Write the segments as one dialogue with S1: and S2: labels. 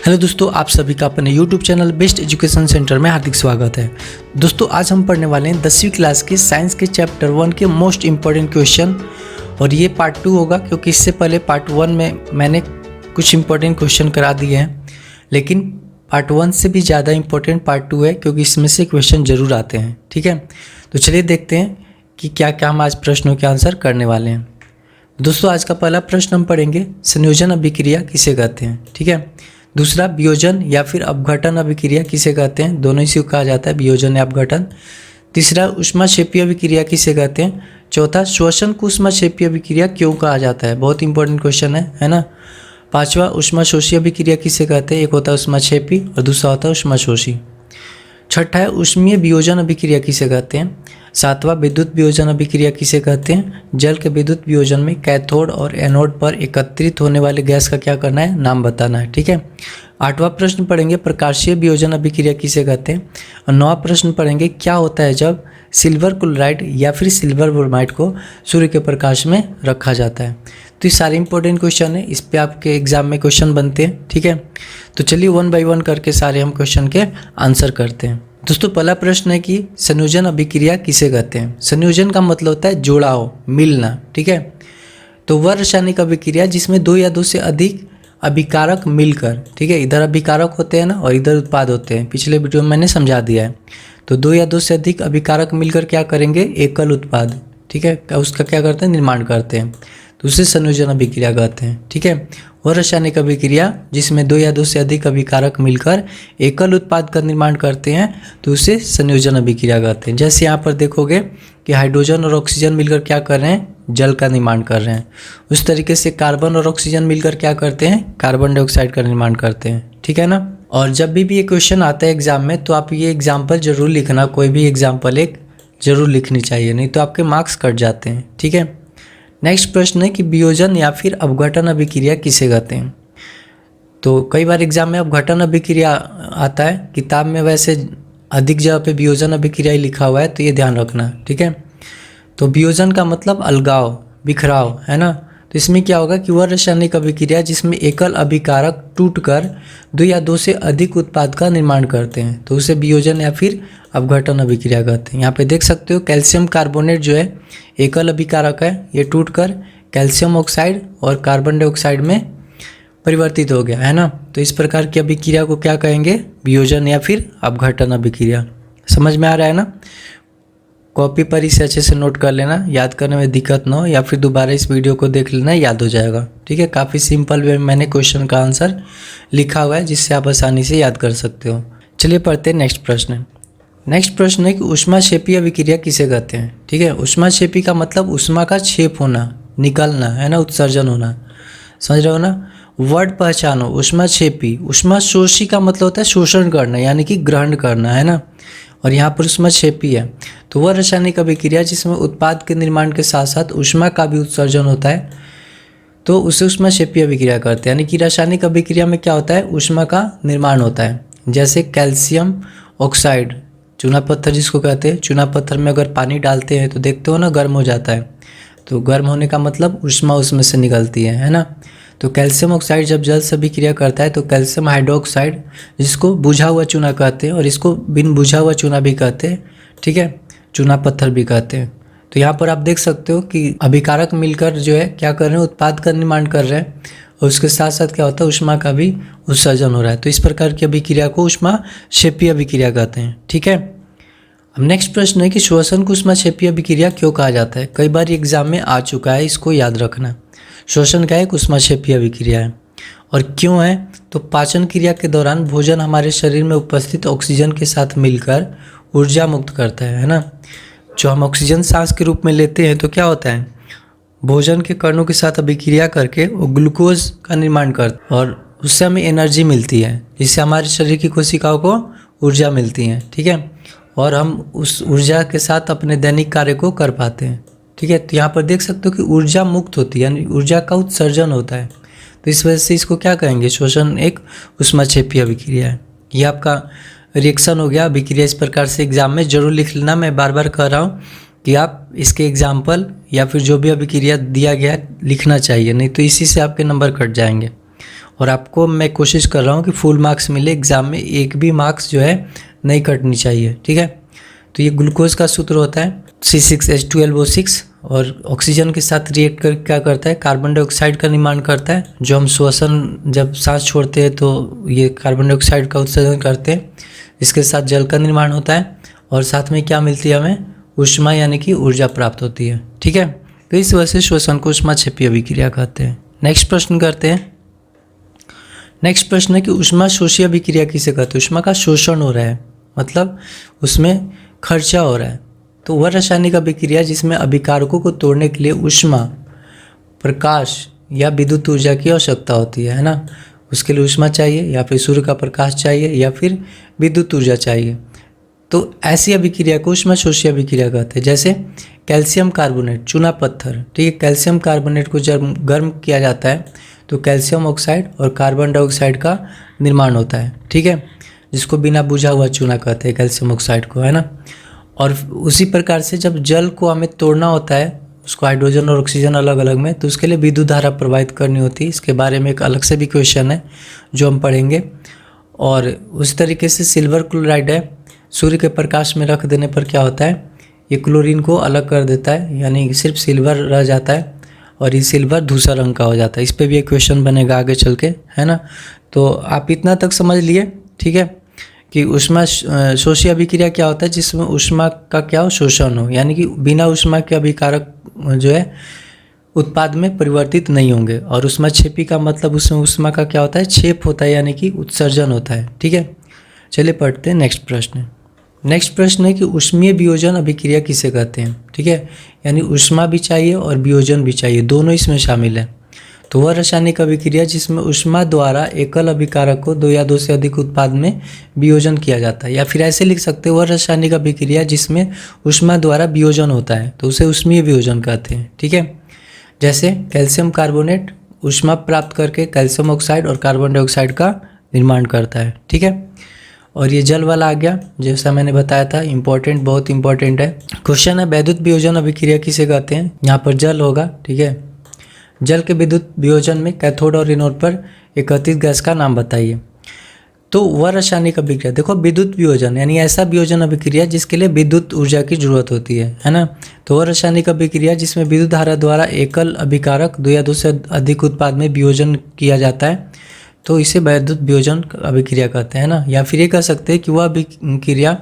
S1: Hello दोस्तों, आप सभी का अपने YouTube channel best education centre में हार्दिक स्वागत है। दोस्तों, आज हम पढ़ने वाले हैं 10वीं क्लास के साइंस के चैप्टर 1 के मोस्ट इम्पॉर्टेंट क्वेश्चन। और ये पार्ट 2 होगा क्योंकि इससे पहले पार्ट 1 में मैंने कुछ इम्पोर्टेंट क्वेश्चन करा दिए हैं, लेकिन पार्ट 1 से भी ज़्यादा इम्पोर्टेंट पार्ट 2 है क्योंकि इसमें से क्वेश्चन ज़रूर आते हैं। ठीक है, तो चलिए देखते हैं कि क्या क्या हम आज प्रश्नों के आंसर करने वाले हैं। दोस्तों, आज का पहला प्रश्न हम पढ़ेंगे, संयोजन अभिक्रिया किसे कहते हैं। ठीक है, दूसरा, वियोजन या फिर अपघटन अभिक्रिया किसे कहते हैं। दोनों इसी को कहा जाता है, वियोजन या अपघटन। तीसरा, ऊष्माक्षेपीय अभिक्रिया किसे कहते हैं। चौथा, श्वसन को ऊष्माक्षेपीय अभिक्रिया क्यों कहा जाता है। बहुत इंपॉर्टेंट क्वेश्चन है ना। पांचवा, ऊष्माशोषी अभिक्रिया किसे कहते हैं। एक होता है ऊष्माक्षेपी और दूसरा होता है ऊष्माशोषी। छठा है, ऊष्मीय वियोजन अभिक्रिया किसे कहते हैं। सातवां, विद्युत वियोजन अभिक्रिया किसे कहते हैं। जल के विद्युत वियोजन में कैथोड और एनोड पर एकत्रित होने वाले गैस का क्या करना है, नाम बताना है। ठीक है, आठवां प्रश्न पढ़ेंगे, प्रकाशीय वियोजन अभिक्रिया किसे कहते हैं। और नौवां प्रश्न पढ़ेंगे, क्या होता है जब सिल्वर क्लोराइड या फिर सिल्वर ब्रोमाइड को सूर्य के प्रकाश में रखा जाता है। तो ये सारे इंपॉर्टेंट क्वेश्चन है, इस पे आपके एग्जाम में क्वेश्चन बनते हैं। ठीक है, तो चलिए 1 बाय 1 करके सारे हम क्वेश्चन के आंसर करते हैं। दोस्तों, पहला प्रश्न है कि संयोजन अभिक्रिया किसे कहते हैं। संयोजन का मतलब होता है जोड़ाव, मिलना। ठीक है, तो वह रासायनिक अभिक्रिया जिसमें 2 या 2 से अधिक अभिकारक मिलकर, ठीक है, इधर अभिकारक होते हैं ना और इधर उत्पाद होते हैं, पिछले वीडियो में मैंने समझा दिया है। तो 2 या 2 से अधिक अभिकारक मिलकर क्या करेंगे, एकल उत्पाद, ठीक है, उसका क्या करते हैं, निर्माण करते हैं। तो उसे संयोजन अभिक्रिया कहते हैं। ठीक है, वह रासायनिक अभिक्रिया जिसमें 2 या 2 से अधिक अभिकारक मिलकर एकल उत्पाद का निर्माण करते हैं तो उसे संयोजन अभिक्रिया कहते हैं। जैसे यहाँ पर देखोगे कि हाइड्रोजन और ऑक्सीजन मिलकर क्या कर रहे हैं, जल का निर्माण कर रहे हैं। उस तरीके से कार्बन और ऑक्सीजन मिलकर क्या करते हैं, कार्बन डाइऑक्साइड का निर्माण करते हैं। ठीक है ना। और जब भी ये क्वेश्चन आता है एग्जाम में तो आप ये एग्जाम्पल जरूर लिखना, कोई भी एग्जाम्पल एक जरूर लिखनी चाहिए, नहीं तो आपके मार्क्स कट जाते हैं। ठीक है, नेक्स्ट प्रश्न है कि वियोजन या फिर अपघटन अभिक्रिया किसे कहते हैं। तो कई बार एग्जाम में अपघटन अभिक्रिया आता है, किताब में वैसे अधिक जगह पे वियोजन अभिक्रिया ही लिखा हुआ है, तो ये ध्यान रखना। ठीक है, तो वियोजन का मतलब अलगाव, बिखराव, है ना। तो इसमें क्या होगा कि वह रासायनिक अभिक्रिया जिसमें एकल अभिकारक टूटकर 2 या 2 से अधिक उत्पाद का निर्माण करते हैं तो उसे वियोजन या फिर अपघटन अभिक्रिया कहते हैं। यहाँ पे देख सकते हो कैल्शियम कार्बोनेट जो है एकल अभिकारक है, ये टूटकर कैल्शियम ऑक्साइड और कार्बन डाइऑक्साइड में परिवर्तित हो गया, है ना। तो इस प्रकार की अभिक्रिया को क्या कहेंगे, वियोजन या फिर अपघटन अभिक्रिया। समझ में आ रहा है ना। कॉपी पर इसे अच्छे से नोट कर लेना, याद करने में दिक्कत ना हो, या फिर दोबारा इस वीडियो को देख लेना, याद हो जाएगा। ठीक है, काफ़ी सिंपल वे में मैंने क्वेश्चन का आंसर लिखा हुआ है जिससे आप आसानी से याद कर सकते हो। चलिए पढ़ते हैं नेक्स्ट प्रश्न। नेक्स्ट प्रश्न है कि ऊष्माक्षेपीय अभिक्रिया किसे कहते हैं। ठीक है, ऊष्माक्षेपी का मतलब ऊष्मा का क्षेप होना, निकलना, है ना, उत्सर्जन होना। समझ रहे हो ना। वर्ड पहचानो, ऊष्माक्षेपी। ऊष्माशोषी का मतलब होता है शोषण करना, यानी कि ग्रहण करना, है ना। और यहाँ पर ऊष्माक्षेपी है तो वह रासायनिक अभिक्रिया जिसमें उत्पाद के निर्माण के साथ साथ ऊष्मा का भी उत्सर्जन होता है तो उसे ऊष्माक्षेपीय अभिक्रिया करते हैं। यानी कि रासायनिक अभिक्रिया में क्या होता है, ऊष्मा का निर्माण होता है। जैसे कैल्शियम ऑक्साइड, चूना पत्थर जिसको कहते हैं, चूना पत्थर में अगर पानी डालते हैं तो देखते हो ना गर्म हो जाता है, तो गर्म होने का मतलब ऊष्मा उसमें से निकलती है ना। तो कैल्शियम ऑक्साइड जब जल से अभिक्रिया करता है तो कैल्शियम हाइड्रोक्साइड, जिसको बुझा हुआ चूना कहते हैं और इसको बिन बुझा हुआ चूना भी कहते हैं, ठीक है, चूना पत्थर भी कहते हैं। तो यहाँ पर आप देख सकते हो कि अभिकारक मिलकर जो है क्या कर रहे हैं, उत्पाद का निर्माण कर रहे हैं और उसके साथ साथ क्या होता है, ऊष्मा का भी उत्सर्जन हो रहा है। तो इस प्रकार की अभिक्रिया को ऊष्माक्षेपीय अभिक्रिया कहते हैं। ठीक है, अब नेक्स्ट प्रश्न है कि श्वसन को ऊष्माक्षेपीय अभिक्रिया क्यों कहा जाता है। कई बार एग्जाम में आ चुका है, इसको याद रखना। श्वसन का एक ऊष्माक्षेपीय अभिक्रिया है और क्यों है, तो पाचन क्रिया के दौरान भोजन हमारे शरीर में उपस्थित ऑक्सीजन के साथ मिलकर ऊर्जा मुक्त करता है ना। जो हम ऑक्सीजन सांस के रूप में लेते हैं तो क्या होता है, भोजन के कणों के साथ अभिक्रिया करके वो ग्लूकोज का निर्माण करता है और उससे हमें एनर्जी मिलती है, जिससे हमारे शरीर की कोशिकाओं को ऊर्जा मिलती है। ठीक है, और हम उस ऊर्जा के साथ अपने दैनिक कार्य को कर पाते हैं। ठीक है, तो यहाँ पर देख सकते हो कि ऊर्जा मुक्त होती है, यानी ऊर्जा का उत्सर्जन होता है। तो इस वजह से इसको क्या कहेंगे, श्वसन एक ऊष्माक्षेपीय अभिक्रिया है। ये आपका रिएक्शन हो गया अभिक्रिया। इस प्रकार से एग्जाम में जरूर लिख लेना। मैं बार बार कह रहा हूँ कि आप इसके एग्जाम्पल या फिर जो भी अभिक्रिया दिया गया लिखना चाहिए, नहीं तो इसी से आपके नंबर कट जाएंगे। और आपको मैं कोशिश कर रहा हूँ कि फुल मार्क्स मिले एग्ज़ाम में, एक भी मार्क्स जो है नहीं कटनी चाहिए, ठीक है। तो ये ग्लूकोज का सूत्र होता है C6H12O6 और ऑक्सीजन के साथ रिएक्ट कर क्या करता है, कार्बन डाइऑक्साइड का निर्माण करता है। जो हम श्वसन जब सांस छोड़ते हैं तो ये कार्बन डाइऑक्साइड का उत्सर्जन करते हैं, इसके साथ जल का निर्माण होता है और साथ में क्या मिलती है हमें, ऊष्मा यानी कि ऊर्जा प्राप्त होती है, ठीक है। तो इस वजह से श्वसन को ऊष्माक्षेपीय अभिक्रिया कहते हैं। नेक्स्ट प्रश्न करते हैं। नेक्स्ट प्रश्न है कि ऊष्मा शोषी अभिक्रिया किसे कहते हैं। ऊष्मा का शोषण हो रहा है, मतलब उसमें खर्चा हो रहा है। तो वह रासायनिक अभिक्रिया जिसमें अभिकारकों को तोड़ने के लिए ऊष्मा, प्रकाश या विद्युत ऊर्जा की आवश्यकता होती है ना। उसके लिए ऊष्मा चाहिए या फिर सूर्य का प्रकाश चाहिए या फिर विद्युत ऊर्जा चाहिए। तो ऐसी अभिक्रिया को ऊष्मा शोषी अभिक्रिया कहते हैं। जैसे कैल्शियम कार्बोनेट, चूना पत्थर, ठीक है। कैल्शियम कार्बोनेट को जब गर्म किया जाता है तो कैल्शियम ऑक्साइड और कार्बन डाइऑक्साइड का निर्माण होता है, ठीक है, जिसको बिना बुझा हुआ चूना कहते हैं कैल्शियम ऑक्साइड को, है ना। और उसी प्रकार से जब जल को हमें तोड़ना होता है, उसको हाइड्रोजन और ऑक्सीजन अलग अलग में, तो उसके लिए विद्युत धारा प्रवाहित करनी होती है। इसके बारे में एक अलग से भी क्वेश्चन है जो हम पढ़ेंगे। और उस तरीके से सिल्वर क्लोराइड है, सूर्य के प्रकाश में रख देने पर क्या होता है, ये क्लोरीन को अलग कर देता है, यानी सिर्फ सिल्वर रह जाता है और ये सिल्वर धूसर रंग का हो जाता है। इस पे भी एक क्वेश्चन बनेगा आगे चल के, है ना। तो आप इतना तक समझ लिए, ठीक है, कि ऊष्मा शोषी अभिक्रिया क्या होता है, जिसमें ऊष्मा का क्या हो, शोषण हो, यानी कि बिना ऊष्मा के अभिकारक जो है उत्पाद में परिवर्तित नहीं होंगे। और ऊष्माक्षेपी का मतलब उसमें ऊष्मा का क्या होता है, क्षेप होता है, यानी कि उत्सर्जन होता है, ठीक है। चलिए पढ़ते हैं नेक्स्ट प्रश्न। नेक्स्ट प्रश्न है कि ऊष्मीय वियोजन अभिक्रिया किसे कहते हैं, ठीक है। यानी ऊष्मा भी चाहिए और वियोजन भी चाहिए, दोनों इसमें शामिल है। तो वह रासायनिक अभिक्रिया जिसमें ऊष्मा द्वारा एकल अभिकारक को दो या दो से अधिक उत्पाद में वियोजन किया जाता है, या फिर ऐसे लिख सकते हैं, वह रासायनिक अभिक्रिया जिसमें ऊष्मा द्वारा वियोजन होता है तो उसे ऊष्मीय वियोजन कहते हैं, ठीक है। जैसे कैल्शियम कार्बोनेट ऊष्मा प्राप्त करके कैल्शियम ऑक्साइड और कार्बन डाइऑक्साइड का निर्माण करता है, ठीक है। और ये जल वाला आ गया, जैसा मैंने बताया था, इंपॉर्टेंट, बहुत इंपॉर्टेंट है। क्वेश्चन है वैद्युत वियोजन अभिक्रिया किसे कहते हैं। यहाँ पर जल होगा, ठीक है। जल के विद्युत वियोजन में कैथोड और एनोड पर एकत्रित गैस का नाम बताइए। तो वह रासायनिक अभिक्रिया, देखो विद्युत वियोजन यानी ऐसा वियोजन अभिक्रिया जिसके लिए विद्युत ऊर्जा की जरूरत होती है ना। तो वह रासायनिक अभिक्रिया जिसमें विद्युत धारा द्वारा एकल अभिकारक दो या दो से अधिक उत्पाद में वियोजन किया जाता है, तो इसे वैद्युत वियोजन अभिक्रिया कहते हैं ना। या फिर ये कह सकते हैं कि वह अभिक्रिया,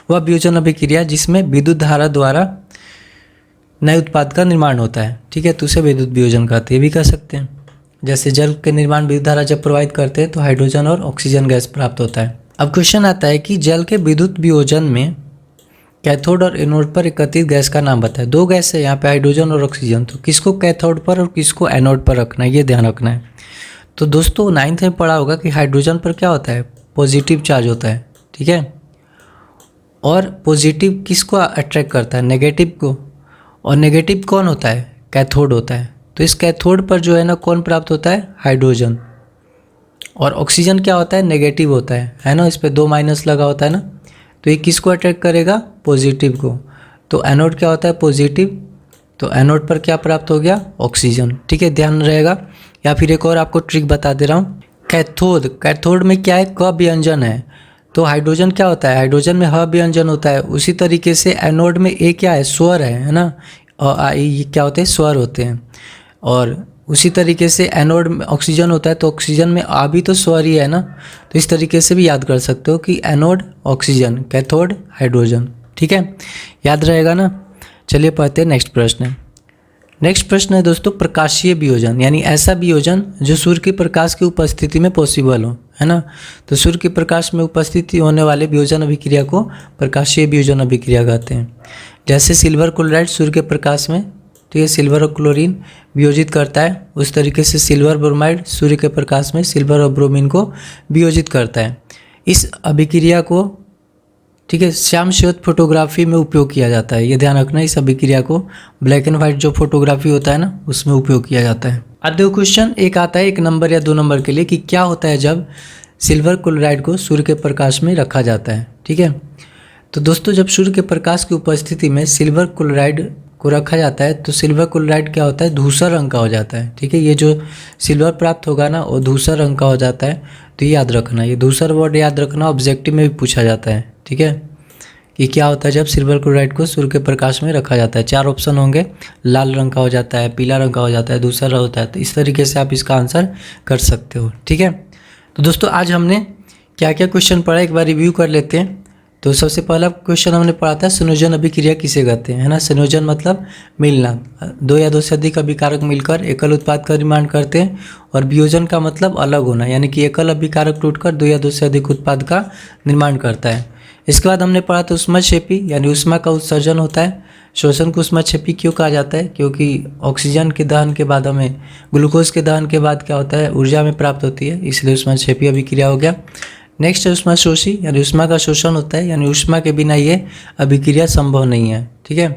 S1: वह वियोजन अभिक्रिया जिसमें विद्युत धारा द्वारा नए उत्पाद का निर्माण होता है, ठीक है, तो उसे विद्युत वियोजन कहते हैं, ये भी कह सकते हैं। जैसे जल के निर्माण विद्युत धारा जब प्रवाहित करते हैं तो हाइड्रोजन और ऑक्सीजन गैस प्राप्त होता है। अब क्वेश्चन आता है कि जल के विद्युत वियोजन में कैथोड और एनोड पर एकत्रित गैस का नाम बताएं। दो गैस है यहाँ पे, हाइड्रोजन और ऑक्सीजन, तो किसको कैथोड पर और किसको एनोड पर रखना है, ये ध्यान रखना है। तो दोस्तों 9th में पढ़ा होगा कि हाइड्रोजन पर क्या होता है, पॉजिटिव चार्ज होता है, ठीक है। और पॉजिटिव किसको अट्रैक्ट करता है, नेगेटिव को। और नेगेटिव कौन होता है, कैथोड होता है। तो इस कैथोड पर जो है ना कौन प्राप्त होता है, हाइड्रोजन। और ऑक्सीजन क्या होता है, नेगेटिव होता है ना, इस पर 2 माइनस लगा होता है ना। तो ये किसको अट्रैक्ट करेगा, पॉजिटिव को। तो एनोड क्या होता है, पॉजिटिव, तो एनोड पर क्या प्राप्त हो गया, ऑक्सीजन, ठीक है, ध्यान रहेगा। या फिर एक और आपको ट्रिक बता दे रहा हूँ, कैथोड, कैथोड में क्या है, क व्यंजन है, तो हाइड्रोजन क्या होता है, हाइड्रोजन में ह व्यंजन होता है। उसी तरीके से एनोड में ए क्या है, स्वर है ना, और ये क्या होते हैं, स्वर होते हैं। और उसी तरीके से एनोड में ऑक्सीजन होता है, तो ऑक्सीजन में आ भी तो स्वर ही है ना। तो इस तरीके से भी याद कर सकते हो कि एनोड ऑक्सीजन, कैथोड हाइड्रोजन, ठीक है, याद रहेगा ना। चलिए पढ़ते हैं नेक्स्ट प्रश्न। नेक्स्ट प्रश्न है दोस्तों, प्रकाशीय वियोजन, यानी ऐसा वियोजन जो सूर्य के प्रकाश की उपस्थिति में पॉसिबल हो, है ना। तो सूर्य के प्रकाश में उपस्थिति होने वाले वियोजन अभिक्रिया को प्रकाशीय वियोजन अभिक्रिया कहते हैं। जैसे सिल्वर क्लोराइड सूर्य के प्रकाश में, ठीक है, सिल्वर और क्लोरीन वियोजित करता है, उस तरीके से सिल्वर ब्रोमाइड सूर्य के प्रकाश में सिल्वर और ब्रोमीन को वियोजित करता है। इस अभिक्रिया को, ठीक है, श्याम श्वेत फोटोग्राफी में उपयोग किया जाता है, ये ध्यान रखना। इस अभिक्रिया को ब्लैक एंड व्हाइट जो फोटोग्राफी होता है ना, उसमें उपयोग किया जाता है। अब देखो क्वेश्चन एक आता है 1 नंबर या 2 नंबर के लिए, कि क्या होता है जब सिल्वर क्लोराइड को सूर्य के प्रकाश में रखा जाता है, ठीक है। तो दोस्तों जब सूर्य के प्रकाश की उपस्थिति में सिल्वर क्लोराइड को रखा जाता है तो सिल्वर क्लोराइड क्या होता है, धूसर रंग का हो जाता है। ठीक है, ये जो सिल्वर प्राप्त होगा ना वो धूसर रंग का हो जाता है। तो ये याद रखना, ये धूसर वर्ड याद रखना, ऑब्जेक्टिव में भी पूछा जाता है। ठीक है, कि क्या होता है जब सिल्वर क्लोराइड को सूर्य के प्रकाश में रखा जाता है। 4 ऑप्शन होंगे, लाल रंग का हो जाता है, पीला रंग का हो जाता है, धूसर होता है। तो इस तरीके से आप इसका आंसर कर सकते हो। ठीक है, तो दोस्तों आज हमने क्या क्या क्वेश्चन पढ़ा एक बार रिव्यू कर लेते हैं। तो सबसे पहला क्वेश्चन हमने पढ़ा था संयोजन अभिक्रिया किसे कहते हैं, है ना। संयोजन मतलब मिलना, 2 या 2 से अधिक अभिकारक मिलकर एकल उत्पाद का निर्माण करते हैं। और वियोजन का मतलब अलग होना, यानी कि एकल अभिकारक टूटकर 2 या 2 से अधिक उत्पाद का निर्माण करता है। इसके बाद हमने पढ़ा था ऊष्माक्षेपी, यानी ऊष्मा का उत्सर्जन होता है। श्वसन को ऊष्माक्षेपी क्यों कहा जाता है, क्योंकि ऑक्सीजन के दहन के बाद हमें ग्लूकोज के दहन के बाद क्या होता है, ऊर्जा में प्राप्त होती है, इसलिए ऊष्माक्षेपी अभिक्रिया हो गया। नेक्स्ट है ऊष्माशोषी, यानी ऊष्मा का शोषण होता है, यानी ऊष्मा के बिना ये अभिक्रिया संभव नहीं है। ठीक है,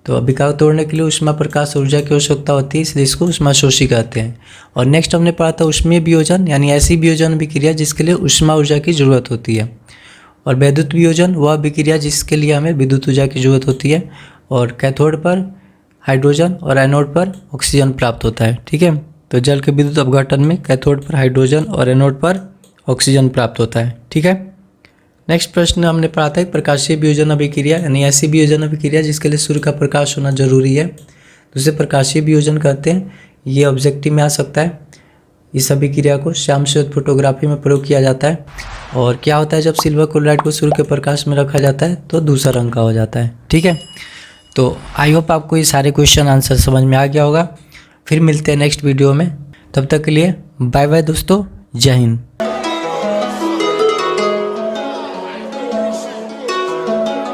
S1: तो अभिकारक तोड़ने के लिए ऊष्मा प्रकाश ऊर्जा की आवश्यकता होती है, इसलिए इसको ऊष्माशोषी कहते हैं। और नेक्स्ट हमने पढ़ा था ऊष्मीय वियोजन, यानी ऐसी वियोजन अभिक्रिया जिसके लिए ऊष्मा ऊर्जा की जरूरत होती है। और वैद्युत वियोजन वह अभिक्रिया जिसके लिए हमें विद्युत ऊर्जा की जरूरत होती है। और कैथोड पर हाइड्रोजन और एनोड पर ऑक्सीजन प्राप्त होता है। ठीक है, तो जल के विद्युत अपघटन में कैथोड पर हाइड्रोजन और एनोड पर ऑक्सीजन प्राप्त होता है। ठीक है, नेक्स्ट प्रश्न हमने पढ़ा था प्रकाशीय वियोजन अभिक्रिया, यानी ऐसी वियोजन अभिक्रिया जिसके लिए सूर्य का प्रकाश होना जरूरी है, जिसे प्रकाशीय वियोजन कहते हैं। ये ऑब्जेक्टिव में आ सकता है। इस अभिक्रिया को श्याम श्वेत फोटोग्राफी में प्रयोग किया जाता है। और क्या होता है जब सिल्वर क्लोराइड को सूर्य के प्रकाश में रखा जाता है तो दूसरा रंग का हो जाता है। ठीक है, तो आई होप आपको ये सारे क्वेश्चन आंसर समझ में आ गया होगा। फिर मिलते हैं नेक्स्ट वीडियो में, तब तक के लिए बाय बाय दोस्तों, जय हिंद।